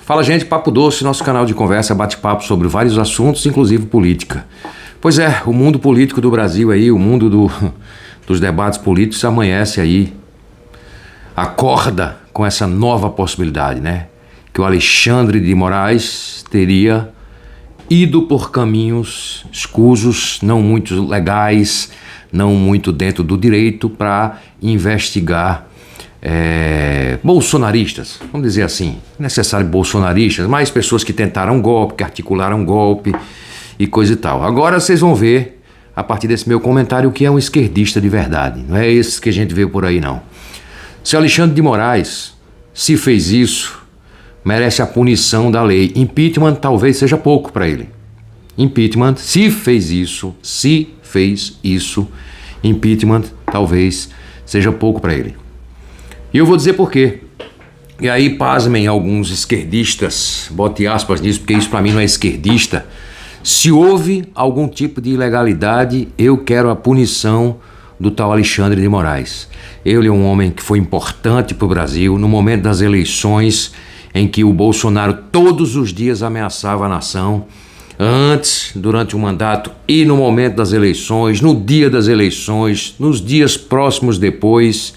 Fala, gente, Papo Doce, nosso canal de conversa, bate-papo sobre vários assuntos, inclusive política. Pois é, o mundo político do Brasil aí, o mundo dos debates políticos amanhece aí, acorda com essa nova possibilidade, né? Que o Alexandre de Moraes teria ido por caminhos escusos, não muito legais, não muito dentro do direito, para investigar bolsonaristas, vamos dizer assim, necessário bolsonaristas, mas pessoas que tentaram golpe, que articularam golpe e coisa e tal. Agora vocês vão ver, a partir desse meu comentário, o que é um esquerdista de verdade. Não é esse que a gente vê por aí, não. Se Alexandre de Moraes, se fez isso, merece a punição da lei. Impeachment talvez seja pouco para ele. Impeachment, se fez isso, impeachment talvez seja pouco para ele. E eu vou dizer por quê. E aí, pasmem alguns esquerdistas, bote aspas nisso, porque isso para mim não é esquerdista. Se houve algum tipo de ilegalidade, eu quero a punição do tal Alexandre de Moraes. Ele é um homem que foi importante para o Brasil no momento das eleições, em que o Bolsonaro todos os dias ameaçava a nação, antes, durante o mandato e no momento das eleições, no dia das eleições, nos dias próximos depois.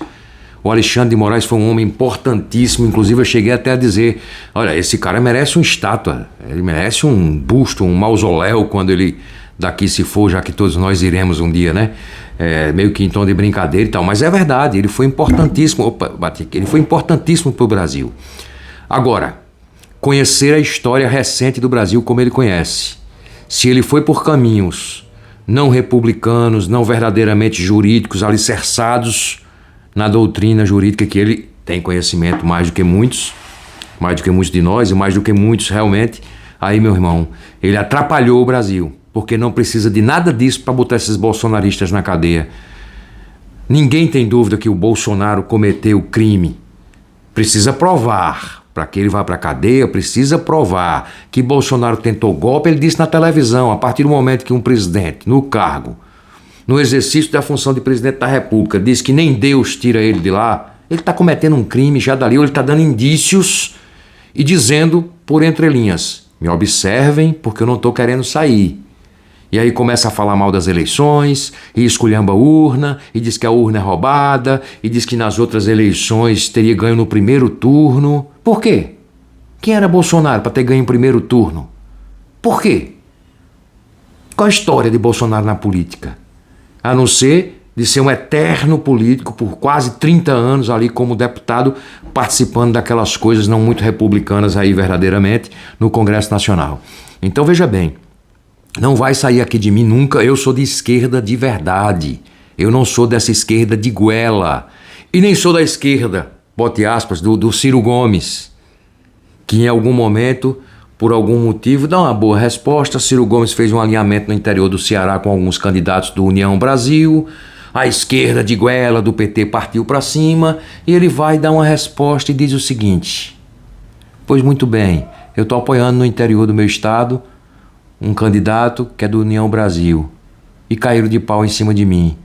O Alexandre de Moraes foi um homem importantíssimo, inclusive eu cheguei até a dizer, olha, esse cara merece uma estátua, ele merece um busto, um mausoléu quando ele daqui se for, já que todos nós iremos um dia, né? Meio que em tom de brincadeira e tal, mas é verdade, ele foi importantíssimo, ele foi importantíssimo para o Brasil. Agora, conhecer a história recente do Brasil como ele conhece, se ele foi por caminhos não republicanos, não verdadeiramente jurídicos, alicerçados na doutrina jurídica, que ele tem conhecimento mais do que muitos de nós e mais do que muitos realmente, aí, meu irmão, ele atrapalhou o Brasil, porque não precisa de nada disso para botar esses bolsonaristas na cadeia. Ninguém tem dúvida que o Bolsonaro cometeu crime. Precisa provar. Para que ele vá para a cadeia, precisa provar que Bolsonaro tentou golpe. Ele disse na televisão, a partir do momento que um presidente, no cargo, no exercício da função de presidente da República, diz que nem Deus tira ele de lá, ele está cometendo um crime já dali, ou ele está dando indícios e dizendo por entrelinhas, me observem porque eu não estou querendo sair. E aí começa a falar mal das eleições, e esculhamba a urna, e diz que a urna é roubada, e diz que nas outras eleições teria ganho no primeiro turno. Por quê? Quem era Bolsonaro para ter ganho no primeiro turno? Por quê? Qual a história de Bolsonaro na política? A não ser de ser um eterno político por quase 30 anos ali como deputado, participando daquelas coisas não muito republicanas aí verdadeiramente no Congresso Nacional. Então veja bem, não vai sair aqui de mim nunca, eu sou de esquerda de verdade. Eu não sou dessa esquerda de goela. E nem sou da esquerda, bote aspas, do Ciro Gomes, que em algum momento, por algum motivo, dá uma boa resposta. Ciro Gomes fez um alinhamento no interior do Ceará com alguns candidatos do União Brasil. A esquerda de goela do PT partiu para cima e ele vai dar uma resposta e diz o seguinte: pois muito bem, eu estou apoiando no interior do meu estado um candidato que é do União Brasil e caíram de pau em cima de mim.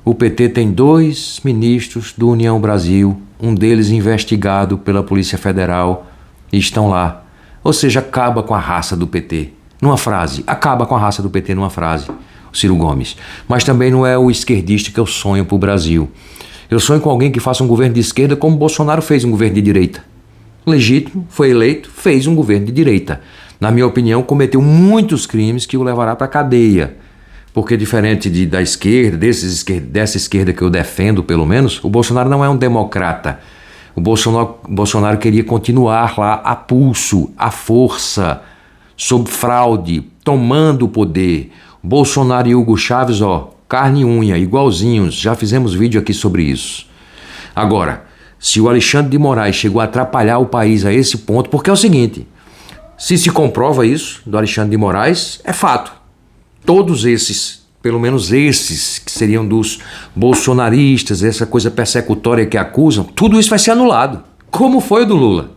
O PT tem 2 ministros do União Brasil, um deles investigado pela Polícia Federal e estão lá. Ou seja, acaba com a raça do PT. Numa frase, acaba com a raça do PT numa frase, o Ciro Gomes. Mas também não é o esquerdista que eu sonho para o Brasil. Eu sonho com alguém que faça um governo de esquerda como Bolsonaro fez um governo de direita. Legítimo, foi eleito, fez um governo de direita. Na minha opinião, cometeu muitos crimes que o levará para a cadeia. Porque diferente da esquerda, dessa esquerda que eu defendo pelo menos, o Bolsonaro não é um democrata. O Bolsonaro queria continuar lá a pulso, à força, sob fraude, tomando o poder. Bolsonaro e Hugo Chávez, carne e unha, igualzinhos, já fizemos vídeo aqui sobre isso. Agora, se o Alexandre de Moraes chegou a atrapalhar o país a esse ponto, porque é o seguinte, se comprova isso do Alexandre de Moraes, é fato. Todos esses, pelo menos esses que seriam dos bolsonaristas, essa coisa persecutória que acusam, tudo isso vai ser anulado. Como foi o do Lula?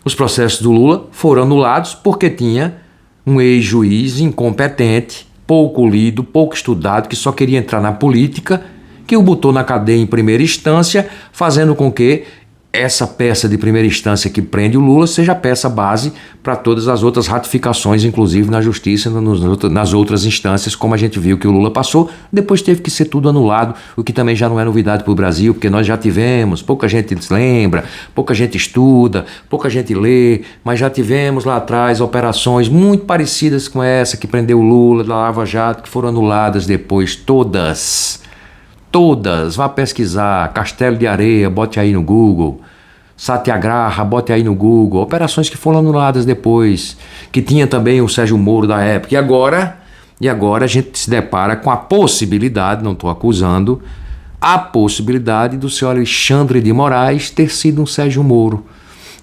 Os processos do Lula foram anulados porque tinha um ex-juiz incompetente, pouco lido, pouco estudado, que só queria entrar na política, que o botou na cadeia em primeira instância, fazendo com que essa peça de primeira instância que prende o Lula seja a peça base para todas as outras ratificações, inclusive na justiça, nas outras instâncias, como a gente viu que o Lula passou. Depois teve que ser tudo anulado, o que também já não é novidade para o Brasil, porque nós já tivemos, pouca gente lembra, pouca gente estuda, pouca gente lê, mas já tivemos lá atrás operações muito parecidas com essa que prendeu o Lula, da Lava Jato, que foram anuladas depois, todas, vá pesquisar, Castelo de Areia, bote aí no Google, Satyagraha, bote aí no Google, operações que foram anuladas depois, que tinha também o Sérgio Moro da época, e agora a gente se depara com a possibilidade, não estou acusando, a possibilidade do senhor Alexandre de Moraes ter sido um Sérgio Moro,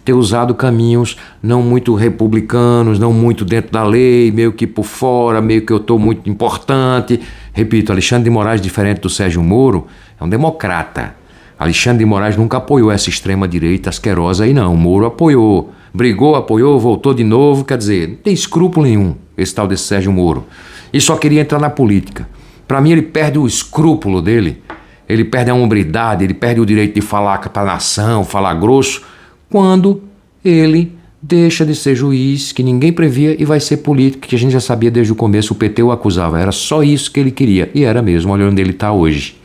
ter usado caminhos não muito republicanos, não muito dentro da lei, meio que por fora, meio que eu estou muito importante. Repito, Alexandre de Moraes, diferente do Sérgio Moro, é um democrata. Alexandre de Moraes nunca apoiou essa extrema-direita asquerosa aí não. O Moro apoiou, brigou, apoiou, voltou de novo, quer dizer, não tem escrúpulo nenhum esse tal desse Sérgio Moro. E só queria entrar na política. Para mim ele perde o escrúpulo dele, ele perde a hombridade, ele perde o direito de falar para a nação, falar grosso, quando ele deixa de ser juiz, que ninguém previa, e vai ser político, que a gente já sabia desde o começo, o PT o acusava, era só isso que ele queria, e era mesmo, olha onde ele está hoje.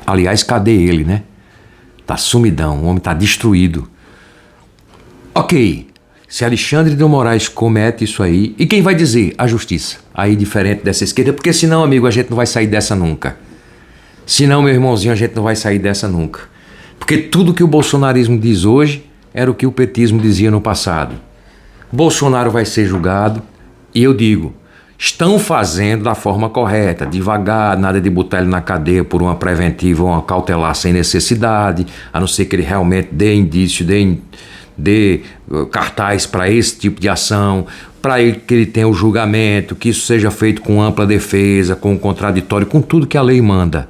Aliás, cadê ele, né? Tá sumidão, o homem tá destruído. Ok, se Alexandre de Moraes comete isso aí, e quem vai dizer? A justiça. Aí diferente dessa esquerda, porque senão, amigo, a gente não vai sair dessa nunca. Senão, meu irmãozinho, a gente não vai sair dessa nunca. Porque tudo que o bolsonarismo diz hoje era o que o petismo dizia no passado. Bolsonaro vai ser julgado, e eu digo, estão fazendo da forma correta, devagar, nada de botar ele na cadeia por uma preventiva ou uma cautelar sem necessidade, a não ser que ele realmente dê indício, dê cartaz para esse tipo de ação, para que ele tenha o julgamento, que isso seja feito com ampla defesa, com contraditório, com tudo que a lei manda,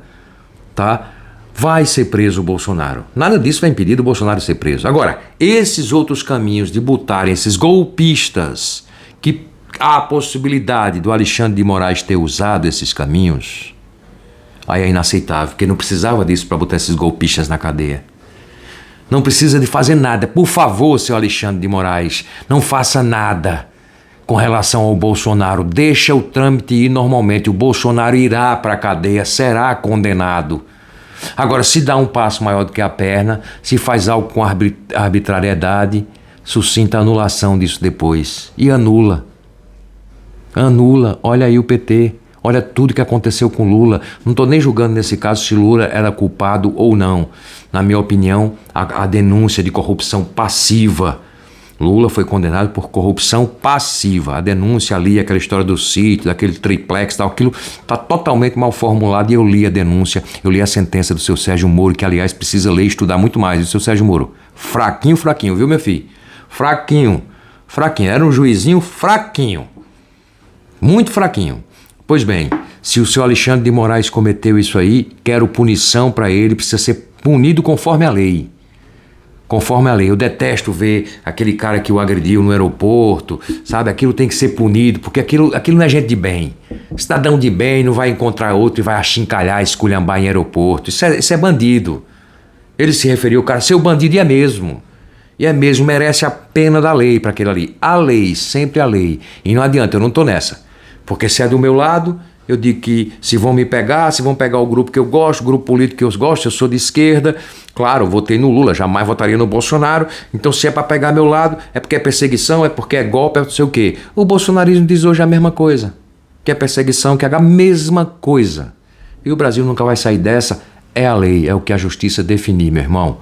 tá? Vai ser preso o Bolsonaro. Nada disso vai impedir do Bolsonaro ser preso. Agora, esses outros caminhos de botarem esses golpistas, que há a possibilidade do Alexandre de Moraes ter usado esses caminhos, aí é inaceitável, porque não precisava disso para botar esses golpistas na cadeia. Não precisa de fazer nada. Por favor, seu Alexandre de Moraes, não faça nada com relação ao Bolsonaro. Deixa o trâmite ir normalmente. O Bolsonaro irá para a cadeia, será condenado. Agora, se dá um passo maior do que a perna, se faz algo com arbitrariedade, suscita a anulação disso depois. E anula. Anula. Olha aí o PT. Olha tudo que aconteceu com Lula. Não estou nem julgando nesse caso se Lula era culpado ou não. Na minha opinião, a denúncia de corrupção passiva. Lula foi condenado por corrupção passiva. A denúncia ali, aquela história do sítio, daquele triplex, tal, aquilo está totalmente mal formulado, e eu li a denúncia, eu li a sentença do seu Sérgio Moro, que aliás precisa ler e estudar muito mais. O seu Sérgio Moro, fraquinho, viu, meu filho? Fraquinho. Era um juizinho fraquinho. Muito fraquinho. Pois bem, se o senhor Alexandre de Moraes cometeu isso aí, quero punição para ele, precisa ser punido conforme a lei. Conforme a lei. Eu detesto ver aquele cara que o agrediu no aeroporto, sabe? Aquilo tem que ser punido, porque aquilo não é gente de bem. Cidadão de bem não vai encontrar outro e vai achincalhar, esculhambar em aeroporto. Isso é bandido. Ele se referiu ao cara, seu bandido, e é mesmo. E é mesmo, merece a pena da lei para aquele ali. A lei, sempre a lei. E não adianta, eu não tô nessa. Porque se é do meu lado, eu digo que se vão pegar o grupo que eu gosto, o grupo político que eu gosto, eu sou de esquerda. Claro, eu votei no Lula, jamais votaria no Bolsonaro. Então se é para pegar meu lado, é porque é perseguição, é porque é golpe, é não sei o quê. O bolsonarismo diz hoje a mesma coisa. Que é perseguição, que é a mesma coisa. E o Brasil nunca vai sair dessa. É a lei, é o que a justiça definir, meu irmão.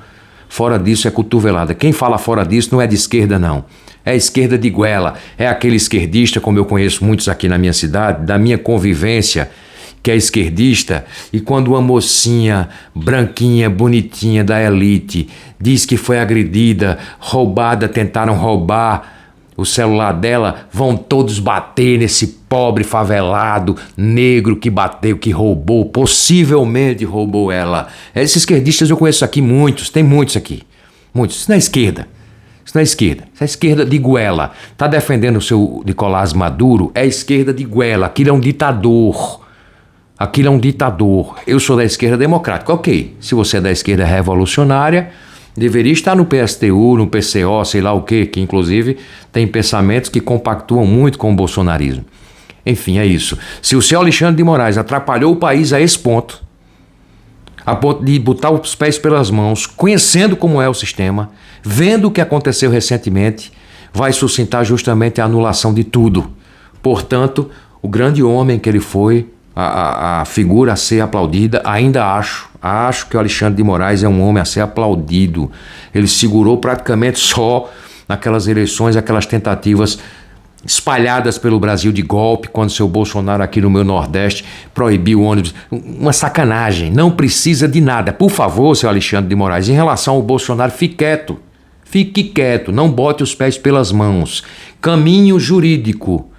Fora disso é cotovelada. Quem fala fora disso não é de esquerda, não. É esquerda de goela. É aquele esquerdista, como eu conheço muitos aqui na minha cidade, da minha convivência, que é esquerdista, e quando uma mocinha branquinha, bonitinha da elite diz que foi agredida, roubada, tentaram roubar o celular dela, vão todos bater nesse pobre favelado negro que bateu, que roubou, possivelmente roubou ela. Esses esquerdistas eu conheço aqui muitos, tem muitos aqui. Muitos. Isso não é esquerda. Isso não é esquerda. Isso é esquerda de goela. Está defendendo o seu Nicolás Maduro? É esquerda de goela. Aquilo é um ditador. Aquilo é um ditador. Eu sou da esquerda democrática. Ok. Se você é da esquerda revolucionária, Deveria estar no PSTU, no PCO, sei lá o quê, que inclusive tem pensamentos que compactuam muito com o bolsonarismo. Enfim, é isso. Se o senhor Alexandre de Moraes atrapalhou o país a esse ponto, a ponto de botar os pés pelas mãos, conhecendo como é o sistema, vendo o que aconteceu recentemente, vai suscitar justamente a anulação de tudo. Portanto, o grande homem que ele foi, a figura a ser aplaudida, ainda acho que o Alexandre de Moraes é um homem a ser aplaudido. Ele segurou praticamente só naquelas eleições, aquelas tentativas espalhadas pelo Brasil de golpe, quando seu Bolsonaro aqui no meu Nordeste proibiu o ônibus. Uma sacanagem, não precisa de nada. Por favor, seu Alexandre de Moraes, em relação ao Bolsonaro, fique quieto, não bote os pés pelas mãos. Caminho jurídico.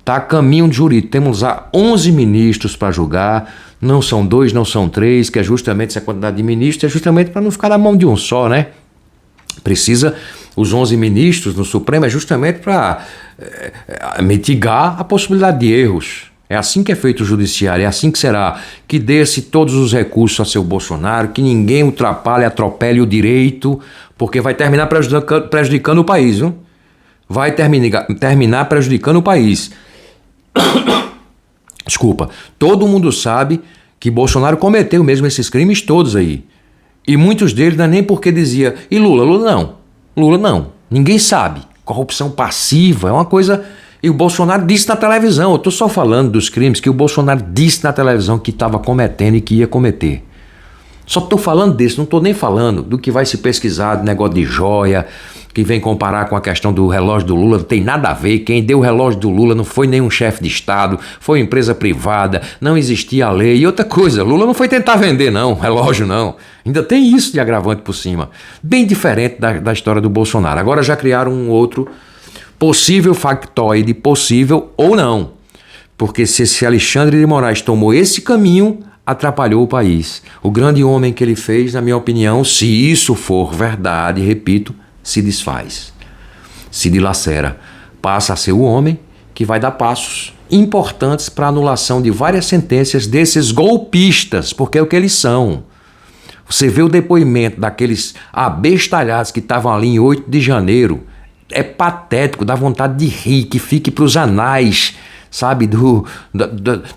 Tá, caminho jurídico. Temos lá 11 ministros para julgar, não são 2, não são 3, que é justamente essa quantidade de ministros, é justamente para não ficar na mão de um só, né? Precisa, os 11 ministros no Supremo é justamente para mitigar a possibilidade de erros. É assim que é feito o judiciário, é assim que será, que dê-se todos os recursos a seu Bolsonaro, que ninguém atropele o direito, porque vai terminar prejudicando o país, viu? Vai terminar prejudicando o país. Desculpa, todo mundo sabe que Bolsonaro cometeu mesmo esses crimes todos aí. E muitos deles não é nem porque dizia, e Lula não, ninguém sabe. Corrupção passiva é uma coisa, e o Bolsonaro disse na televisão, eu estou só falando dos crimes que o Bolsonaro disse na televisão que estava cometendo e que ia cometer. Só estou falando desse, não estou nem falando do que vai se pesquisar, do negócio de joia, que vem comparar com a questão do relógio do Lula, não tem nada a ver. Quem deu o relógio do Lula não foi nenhum chefe de Estado, foi empresa privada, não existia a lei. E outra coisa, Lula não foi tentar vender não, relógio não. Ainda tem isso de agravante por cima. Bem diferente da história do Bolsonaro. Agora já criaram um outro possível factoide, possível ou não. Porque se esse Alexandre de Moraes tomou esse caminho, atrapalhou o país. O grande homem que ele fez, na minha opinião, se isso for verdade, repito, se desfaz, se dilacera, passa a ser o homem que vai dar passos importantes para a anulação de várias sentenças desses golpistas, porque é o que eles são. Você vê o depoimento daqueles abestalhados que estavam ali em 8 de janeiro, é patético, dá vontade de rir, que fique para os anais, sabe,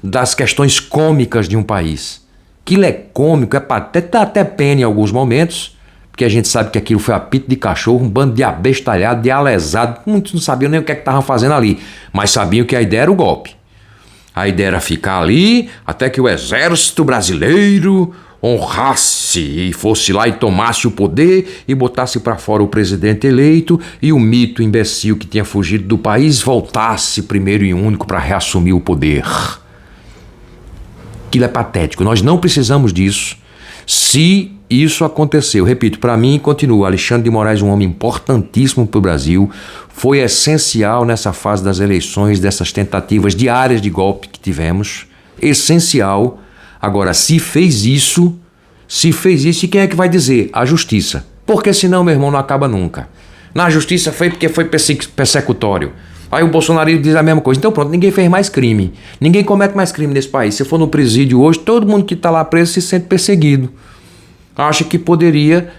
das questões cômicas de um país. Aquilo é cômico, é patético, dá até pena em alguns momentos, porque a gente sabe que aquilo foi apito de cachorro, um bando de abestalhado, de alesado. Muitos não sabiam nem o que é que estavam fazendo ali, mas sabiam que a ideia era o golpe. A ideia era ficar ali até que o exército brasileiro honrasse e fosse lá e tomasse o poder e botasse para fora o presidente eleito e o mito imbecil que tinha fugido do país voltasse primeiro e único para reassumir o poder. Aquilo é patético. Nós não precisamos disso. Se isso aconteceu, repito, para mim continua, Alexandre de Moraes um homem importantíssimo para o Brasil, foi essencial nessa fase das eleições, dessas tentativas diárias de golpe que tivemos, essencial. Agora, se fez isso, e quem é que vai dizer? A justiça. Porque senão, meu irmão, não acaba nunca. Na justiça foi porque foi persecutório. Aí o bolsonarismo diz a mesma coisa. Então pronto, ninguém fez mais crime. Ninguém comete mais crime nesse país. Se for no presídio hoje, todo mundo que está lá preso se sente perseguido. Acha que poderia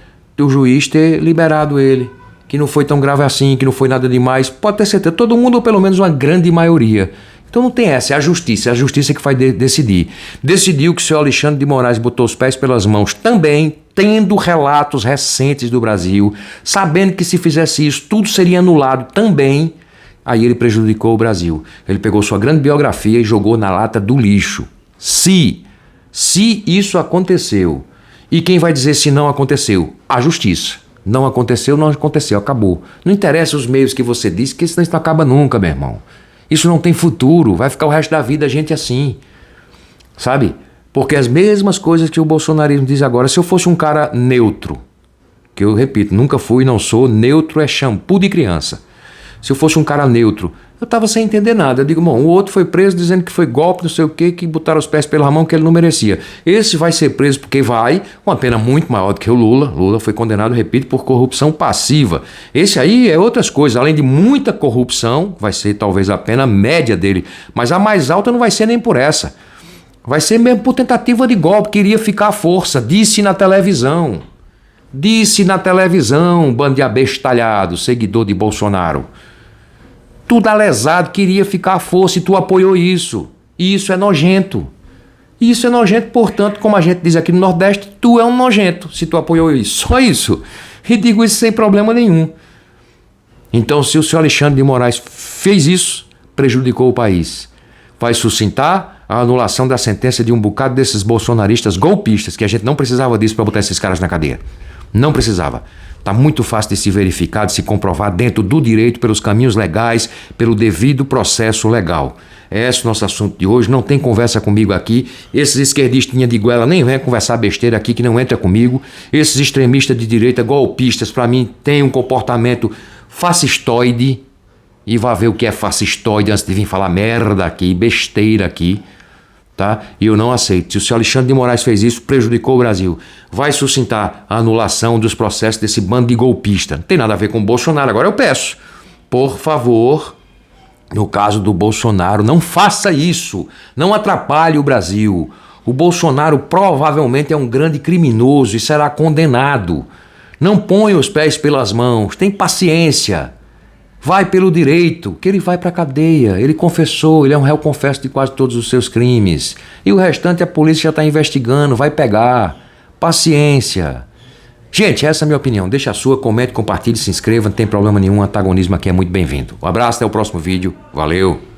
o juiz ter liberado ele. Que não foi tão grave assim, que não foi nada demais. Pode ter certeza, todo mundo ou pelo menos uma grande maioria. Então não tem essa, é a justiça que vai decidir. Decidiu que o senhor Alexandre de Moraes botou os pés pelas mãos também, tendo relatos recentes do Brasil, sabendo que se fizesse isso, tudo seria anulado também. Aí ele prejudicou o Brasil. Ele pegou sua grande biografia e jogou na lata do lixo. Se isso aconteceu, e quem vai dizer se não aconteceu? A justiça. Não aconteceu, acabou. Não interessa os meios que você disse, que isso não acaba nunca, meu irmão. Isso não tem futuro, vai ficar o resto da vida a gente assim, sabe? Porque as mesmas coisas que o bolsonarismo diz agora, se eu fosse um cara neutro, que eu repito, nunca fui, não sou, neutro é shampoo de criança. Se eu fosse um cara neutro, eu estava sem entender nada. Eu digo, bom, o outro foi preso dizendo que foi golpe, não sei o quê, que botaram os pés pela mão, que ele não merecia. Esse vai ser preso porque vai, uma pena muito maior do que o Lula. Lula foi condenado, repito, por corrupção passiva. Esse aí é outras coisas. Além de muita corrupção, vai ser talvez a pena média dele. Mas a mais alta não vai ser nem por essa. Vai ser mesmo por tentativa de golpe, queria ficar à força. Disse na televisão. Disse na televisão, bando de abestalhado, seguidor de Bolsonaro. Tu da lesado queria ficar à força e tu apoiou isso. E isso é nojento. Isso é nojento, portanto, como a gente diz aqui no Nordeste, tu é um nojento se tu apoiou isso. Só isso. E digo isso sem problema nenhum. Então, se o senhor Alexandre de Moraes fez isso, prejudicou o país. Vai suscitar a anulação da sentença de um bocado desses bolsonaristas golpistas, que a gente não precisava disso para botar esses caras na cadeia. Não precisava. Está muito fácil de se verificar, de se comprovar dentro do direito, pelos caminhos legais, pelo devido processo legal. É esse o nosso assunto de hoje. Não tem conversa comigo aqui. Esses esquerdistinhas de goela nem vêm conversar besteira aqui, que não entra comigo. Esses extremistas de direita, golpistas, para mim, têm um comportamento fascistoide. E vá ver o que é fascistoide antes de vir falar merda aqui, besteira aqui. Tá? E eu não aceito. Se o senhor Alexandre de Moraes fez isso, prejudicou o Brasil. Vai suscitar a anulação dos processos desse bando de golpista. Não tem nada a ver com o Bolsonaro. Agora eu peço, por favor, no caso do Bolsonaro, não faça isso. Não atrapalhe o Brasil. O Bolsonaro provavelmente é um grande criminoso e será condenado. Não ponha os pés pelas mãos. Tem paciência. Vai pelo direito, que ele vai para a cadeia. Ele confessou, ele é um réu confesso de quase todos os seus crimes. E o restante a polícia já está investigando, vai pegar. Paciência. Gente, essa é a minha opinião. Deixa a sua, comente, compartilhe, se inscreva, não tem problema nenhum. O antagonismo aqui é muito bem-vindo. Um abraço, até o próximo vídeo. Valeu!